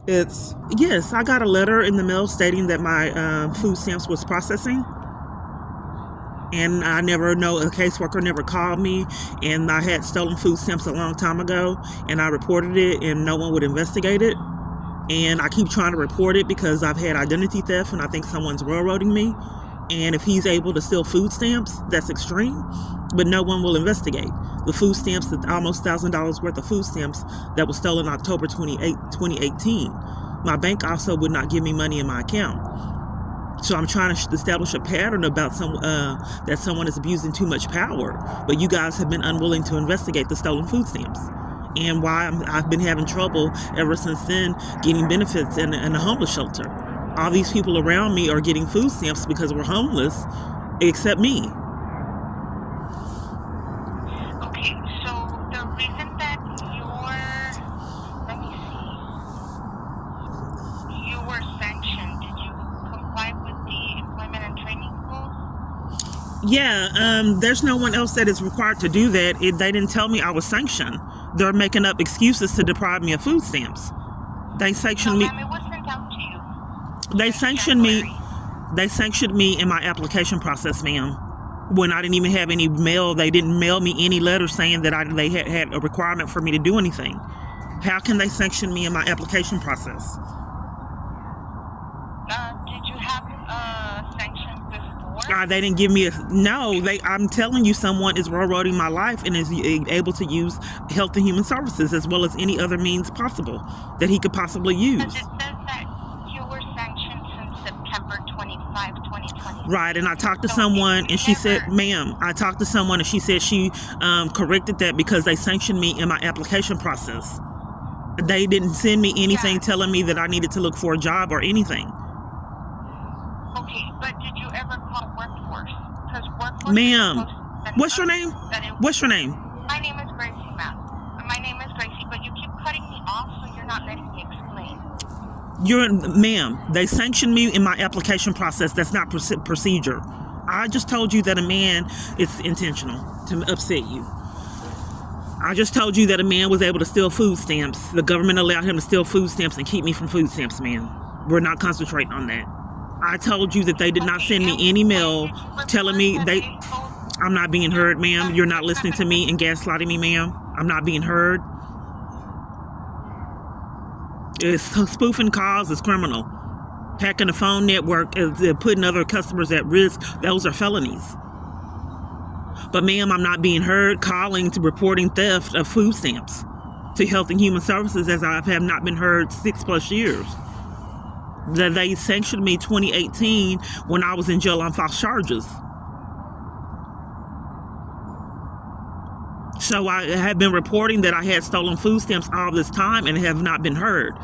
Yes, I got a letter in the mail stating that my food stamps was processing. And I never know, a caseworker never called me, and I had stolen food stamps a long time ago, and I reported it, and no one would investigate it. And I keep trying to report it because I've had identity theft, and I think someone's railroading me. And if he's able to steal food stamps, that's extreme, but no one will investigate. The food stamps, almost $1,000 worth of food stamps that was stolen October 2018. My bank also would not give me money in my account. So I'm trying to establish a pattern about that someone is abusing too much power, but you guys have been unwilling to investigate the stolen food stamps. And why I've been having trouble ever since then getting benefits in a homeless shelter. All these people around me are getting food stamps because we're homeless, except me. Okay, so the reason that you were sanctioned, did you comply with the employment and training rules? Yeah, there's no one else that is required to do that. They didn't tell me I was sanctioned. They're making up excuses to deprive me of food stamps. They sanctioned me. Ma'am, it was sent out to you. They sanctioned me. They sanctioned me in my application process, ma'am. When I didn't even have any mail, they didn't mail me any letters saying that they had a requirement for me to do anything. How can they sanction me in my application process? Did you have sanctions before? They didn't give me I'm telling you, someone is railroading my life and is able to use Health and Human Services as well as any other means possible that he could possibly use. Because it says that you were sanctioned since September 25, 2020. Right, and I talked to someone and she said, ma'am, I talked to someone and she said she corrected that because they sanctioned me in my application process. They didn't send me anything telling me that I needed to look for a job or anything. Okay, but did you ever call workforce? Because workforce. Ma'am, what's your name? What's your name? My name is Gracie, ma'am. My name is Gracie, but you keep cutting me off, so you're not letting me explain. Ma'am, they sanctioned me in my application process. That's not procedure. I just told you that a man is intentional to upset you. I just told you that a man was able to steal food stamps. The government allowed him to steal food stamps and keep me from food stamps, ma'am. We're not concentrating on that. I told you that they did not send me any mail telling me I'm not being heard, ma'am. You're not listening to me and gaslighting me, ma'am. I'm not being heard. It's spoofing calls is criminal. Hacking the phone network, putting other customers at risk, those are felonies. But ma'am, I'm not being heard calling to reporting theft of food stamps to Health and Human Services as I have not been heard 6+ years. That they sanctioned me 2018 when I was in jail on false charges. So I have been reporting that I had stolen food stamps all this time and have not been heard.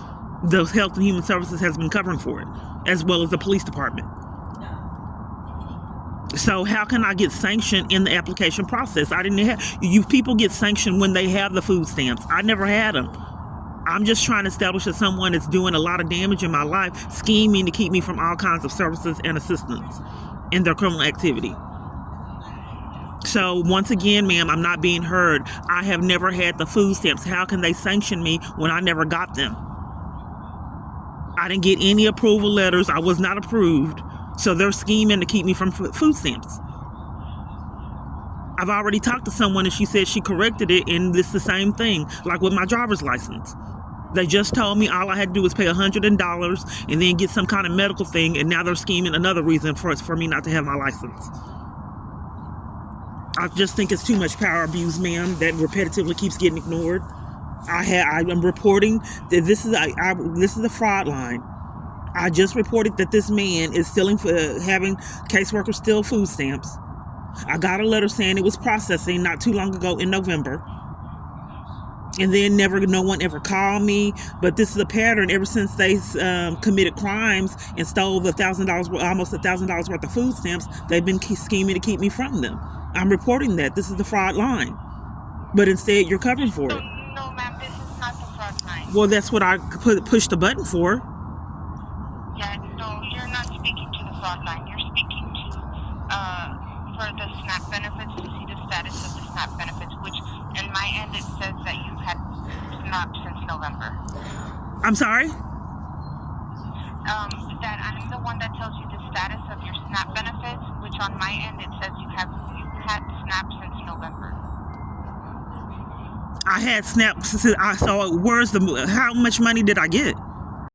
The Health and Human Services has been covering for it, as well as the police department. So how can I get sanctioned in the application process? I didn't have, you people get sanctioned when they have the food stamps. I never had them. I'm just trying to establish that someone is doing a lot of damage in my life, scheming to keep me from all kinds of services and assistance in their criminal activity. So once again, ma'am, I'm not being heard. I have never had the food stamps. How can they sanction me when I never got them? I didn't get any approval letters. I was not approved. So they're scheming to keep me from food stamps. I've already talked to someone and she said she corrected it, and it's the same thing, like with my driver's license. They just told me all I had to do was pay $100 and then get some kind of medical thing, and now they're scheming another reason for me not to have my license. I just think it's too much power abuse, ma'am, that repetitively keeps getting ignored. I'm reporting that this is a fraud line. I just reported that this man is stealing, having caseworkers steal food stamps. I got a letter saying it was processing not too long ago in November. And then no one ever called me. But this is a pattern ever since they committed crimes and stole almost $1,000 worth of food stamps. They've been scheming to keep me from them. I'm reporting that. This is the fraud line. But instead, you're covering for it. No, ma'am, this is not the fraud line. Well, that's what I pushed the button for. Yeah, no, you're not speaking to the fraud line. You're speaking to, for the SNAP benefits, to see the status of the SNAP benefits, which, in my end, it says that you've had SNAP since November. I'm sorry? that I'm the one that tells you the status of your SNAP benefits, which on my end it says you've had SNAP since November. I had SNAP. So how much money did I get?